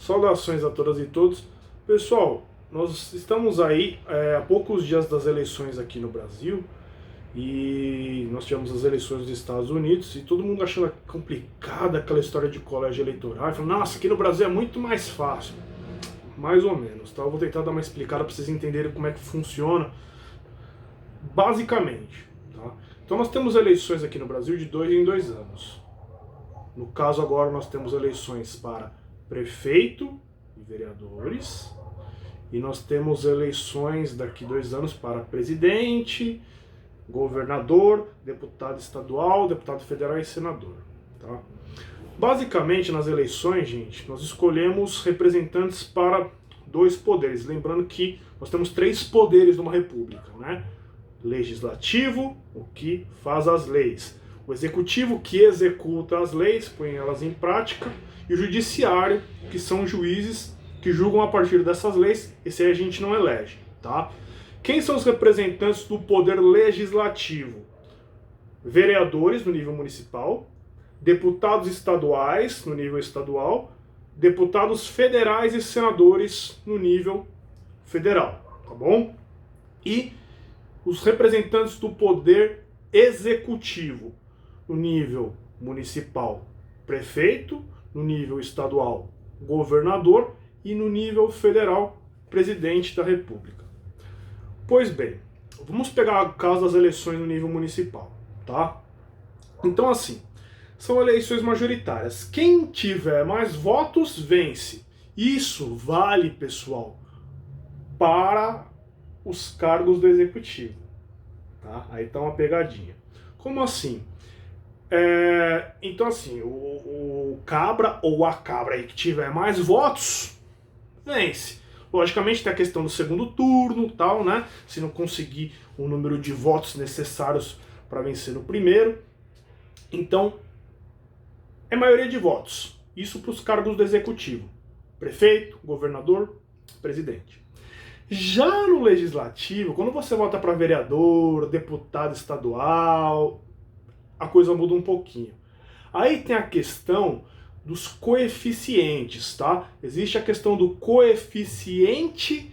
Saudações a todas e todos. Pessoal, nós estamos aí há poucos dias das eleições aqui no Brasil e nós tivemos as eleições dos Estados Unidos e todo mundo achando complicada aquela história de colégio eleitoral. Falando, nossa, aqui no Brasil é muito mais fácil. Mais ou menos, tá? Eu vou tentar dar uma explicada para vocês entenderem como é que funciona basicamente, tá? Então nós temos eleições aqui no Brasil de 2 em 2 anos. No caso agora nós temos eleições para prefeito e vereadores, e nós temos eleições daqui 2 anos para presidente, governador, deputado estadual, deputado federal e senador. Tá? Basicamente nas eleições, gente, nós escolhemos representantes para 2 poderes. Lembrando que nós temos 3 poderes numa república, né? Legislativo, o que faz as leis. O executivo, que executa as leis, põe elas em prática. E o judiciário, que são juízes que julgam a partir dessas leis. Esse aí a gente não elege, tá? Quem são os representantes do poder legislativo? Vereadores no nível municipal, deputados estaduais no nível estadual, deputados federais e senadores no nível federal, tá bom? E os representantes do poder executivo no nível municipal, prefeito, no nível estadual, governador e no nível federal, presidente da República. Pois bem, vamos pegar o caso das eleições no nível municipal, tá? Então assim, são eleições majoritárias. Quem tiver mais votos, vence. Isso vale, pessoal, para os cargos do executivo. Tá? Aí tá uma pegadinha. Como assim? Então assim, o cabra ou a cabra aí que tiver mais votos, vence. Logicamente tem a questão do segundo turno, tal, né? Se não conseguir o número de votos necessários para vencer no primeiro. Então, é maioria de votos. Isso para os cargos do executivo. Prefeito, governador, presidente. Já no legislativo, quando você vota para vereador, deputado estadual, a coisa muda um pouquinho. Aí tem a questão dos coeficientes, tá? Existe a questão do coeficiente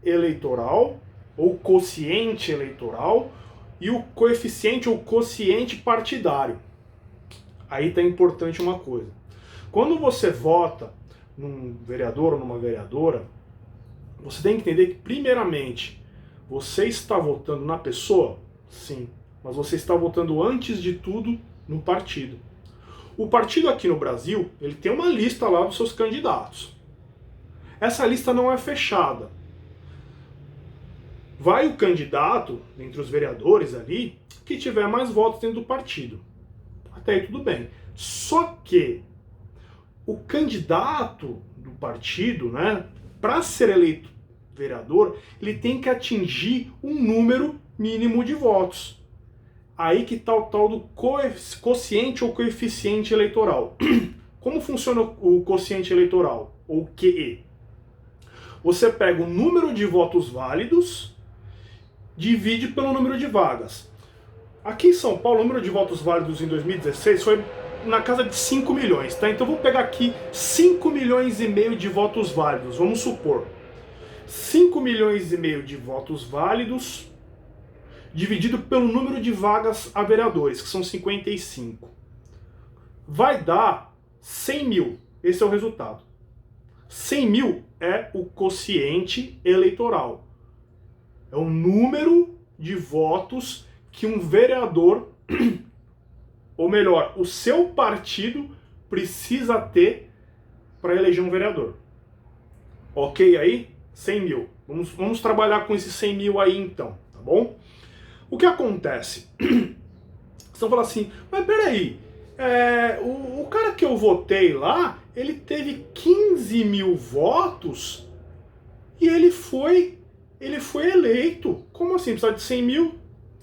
eleitoral, ou quociente eleitoral, e o coeficiente ou quociente partidário. Aí tá importante uma coisa. Quando você vota num vereador ou numa vereadora, você tem que entender que, primeiramente, você está votando na pessoa? Sim. Mas você está votando, antes de tudo, no partido. O partido aqui no Brasil, ele tem uma lista lá dos seus candidatos. Essa lista não é fechada. Vai o candidato, entre os vereadores ali, que tiver mais votos dentro do partido. Até aí tudo bem. Só que o candidato do partido, né, para ser eleito vereador, ele tem que atingir um número mínimo de votos. Aí que está o tal do quociente ou coeficiente eleitoral. Como funciona o quociente eleitoral, ou QE? Você pega o número de votos válidos, divide pelo número de vagas. Aqui em São Paulo, o número de votos válidos em 2016 foi na casa de 5 milhões, tá? Então vou pegar aqui 5 milhões e meio de votos válidos, vamos supor. 5 milhões e meio de votos válidos dividido pelo número de vagas a vereadores, que são 55. Vai dar 100 mil. Esse é o resultado. 100 mil é o quociente eleitoral. É o número de votos que um vereador, ou melhor, o seu partido precisa ter para eleger um vereador. Ok aí? 100 mil. Vamos trabalhar com esses 100 mil aí então, tá bom? O que acontece? Vocês vão falar assim, mas peraí, o cara que eu votei lá, ele teve 15 mil votos e ele foi eleito. Como assim? Precisa de 100 mil?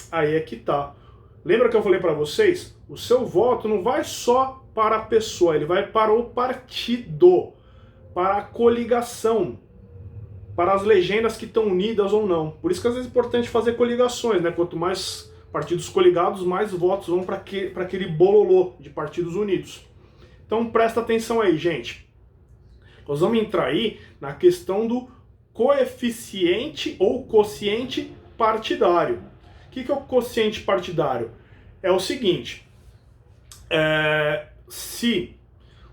Aí é que tá. Lembra que eu falei para vocês? O seu voto não vai só para a pessoa, ele vai para o partido, para a coligação, para as legendas que estão unidas ou não. Por isso que às vezes é importante fazer coligações, né? Quanto mais partidos coligados, mais votos vão para aquele bololô de partidos unidos. Então presta atenção aí, gente. Nós vamos entrar aí na questão do coeficiente ou quociente partidário. O que é o quociente partidário? É o seguinte, se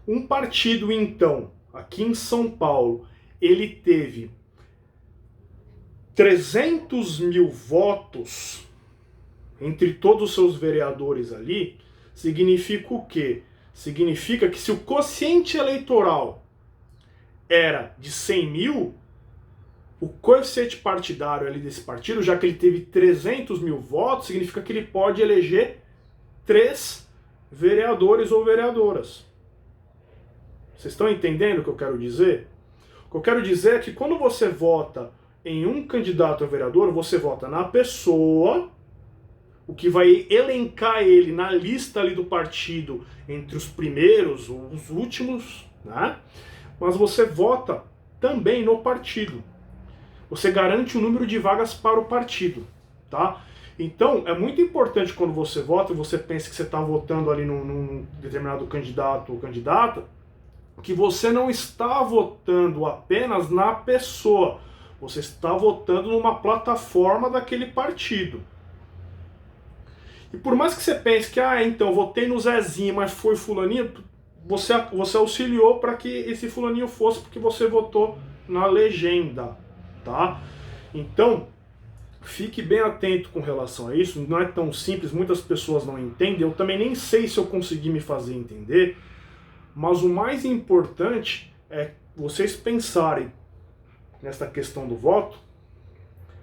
um partido, então, aqui em São Paulo, ele teve 300 mil votos entre todos os seus vereadores ali, significa o quê? Significa que se o quociente eleitoral era de 100 mil, o coeficiente partidário ali desse partido, já que ele teve 300 mil votos, significa que ele pode eleger 3 vereadores ou vereadoras. Vocês estão entendendo o que eu quero dizer? O que eu quero dizer é que quando você vota em um candidato a vereador, você vota na pessoa, o que vai elencar ele na lista ali do partido entre os primeiros ou os últimos, né? Mas você vota também no partido. Você garante o número de vagas para o partido, tá? Então, é muito importante quando você vota e você pensa que você está votando ali num determinado candidato ou candidata, que você não está votando apenas na pessoa, você está votando numa plataforma daquele partido. E por mais que você pense que, então, votei no Zezinho, mas foi fulaninho, você auxiliou para que esse fulaninho fosse porque você votou na legenda, tá? Então, fique bem atento com relação a isso, não é tão simples, muitas pessoas não entendem, eu também nem sei se eu consegui me fazer entender, mas o mais importante é vocês pensarem nessa questão do voto,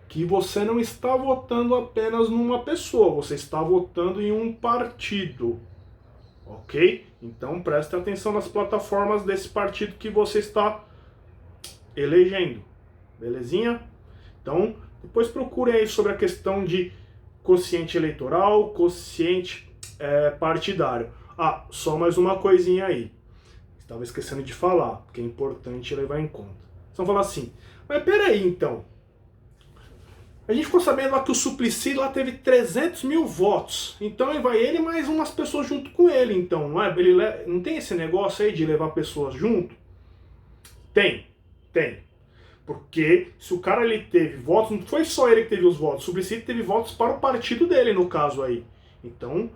que você não está votando apenas numa pessoa, você está votando em um partido, ok? Então preste atenção nas plataformas desse partido que você está elegendo, belezinha? Então, depois procurem aí sobre a questão de quociente eleitoral, quociente partidário. Ah, só mais uma coisinha aí. Estava esquecendo de falar, que é importante levar em conta. Vocês vão falar assim, mas peraí então, a gente ficou sabendo lá que o Suplicy lá teve 300 mil votos, então vai ele e mais umas pessoas junto com ele, então, não é? Ele não tem esse negócio aí de levar pessoas junto? Tem. Porque se o cara ele teve votos, não foi só ele que teve os votos, o Suplicy teve votos para o partido dele, no caso aí. Então,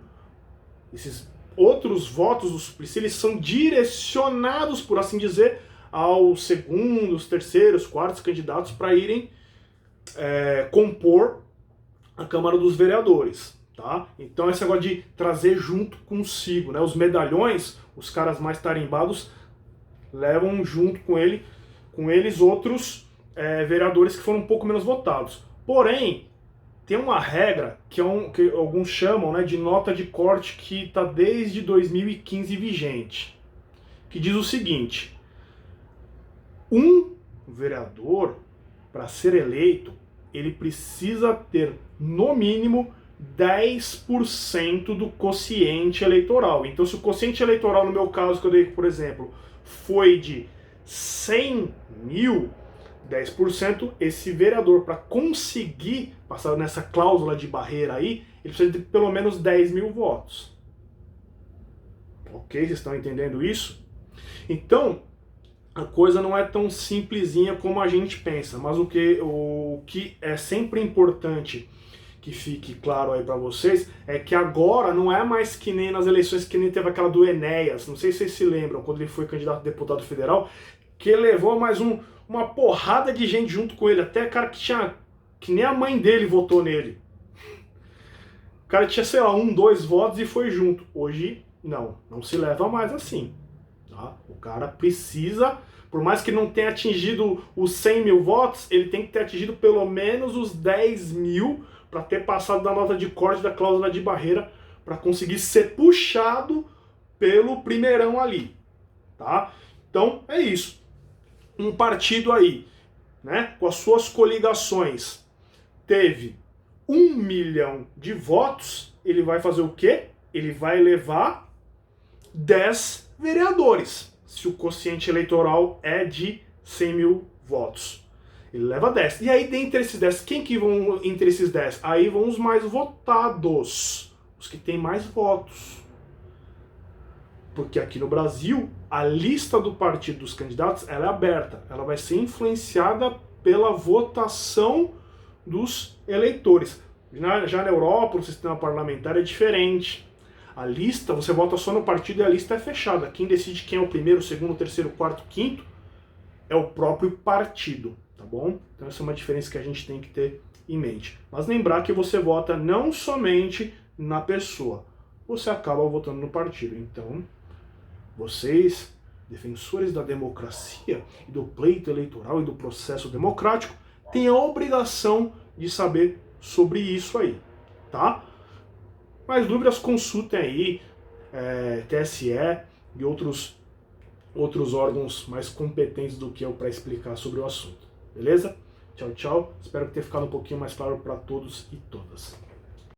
esses outros votos do Suplicy, eles são direcionados, por assim dizer, aos segundos, terceiros, quartos candidatos para irem compor a Câmara dos Vereadores, tá? Então esse negócio de trazer junto consigo, né? Os medalhões, os caras mais tarimbados levam junto com eles outros vereadores que foram um pouco menos votados. Porém, tem uma regra que alguns chamam, né, de nota de corte que está desde 2015 vigente, que diz o seguinte: um vereador, para ser eleito, ele precisa ter, no mínimo, 10% do quociente eleitoral. Então, se o quociente eleitoral, no meu caso, que eu dei, por exemplo, foi de 100 mil, 10%, esse vereador, para conseguir passar nessa cláusula de barreira aí, ele precisa de pelo menos 10 mil votos. Ok? Vocês estão entendendo isso? Então, a coisa não é tão simplesinha como a gente pensa, mas o que é sempre importante que fique claro aí para vocês é que agora não é mais que nem nas eleições que nem teve aquela do Enéas, não sei se vocês se lembram, quando ele foi candidato a deputado federal, que levou mais uma porrada de gente junto com ele, até cara que nem a mãe dele votou nele. O cara tinha, sei lá, 1, 2 votos e foi junto. Hoje, não se leva mais assim. Tá? O cara precisa, por mais que não tenha atingido os 100 mil votos, ele tem que ter atingido pelo menos os 10 mil para ter passado da nota de corte da cláusula de barreira para conseguir ser puxado pelo primeirão ali. Tá? Então, é isso. Um partido aí, né, com as suas coligações, teve 1 milhão de votos, ele vai fazer o quê? Ele vai levar 10 vereadores, se o quociente eleitoral é de 100 mil votos. Ele leva 10. E aí, dentre esses 10, quem que vão entre esses 10? Aí vão os mais votados, os que têm mais votos. Porque aqui no Brasil, a lista do partido dos candidatos ela é aberta, ela vai ser influenciada pela votação dos eleitores. Já na Europa, o sistema parlamentar é diferente. A lista, você vota só no partido e a lista é fechada. Quem decide quem é o primeiro, segundo, terceiro, quarto, quinto é o próprio partido, tá bom? Então essa é uma diferença que a gente tem que ter em mente. Mas lembrar que você vota não somente na pessoa, você acaba votando no partido. Então, vocês, defensores da democracia e do pleito eleitoral e do processo democrático, têm a obrigação de saber sobre isso aí, tá? Mais dúvidas, consultem aí TSE e outros órgãos mais competentes do que eu para explicar sobre o assunto, beleza? Tchau, tchau. Espero que tenha ficado um pouquinho mais claro para todos e todas.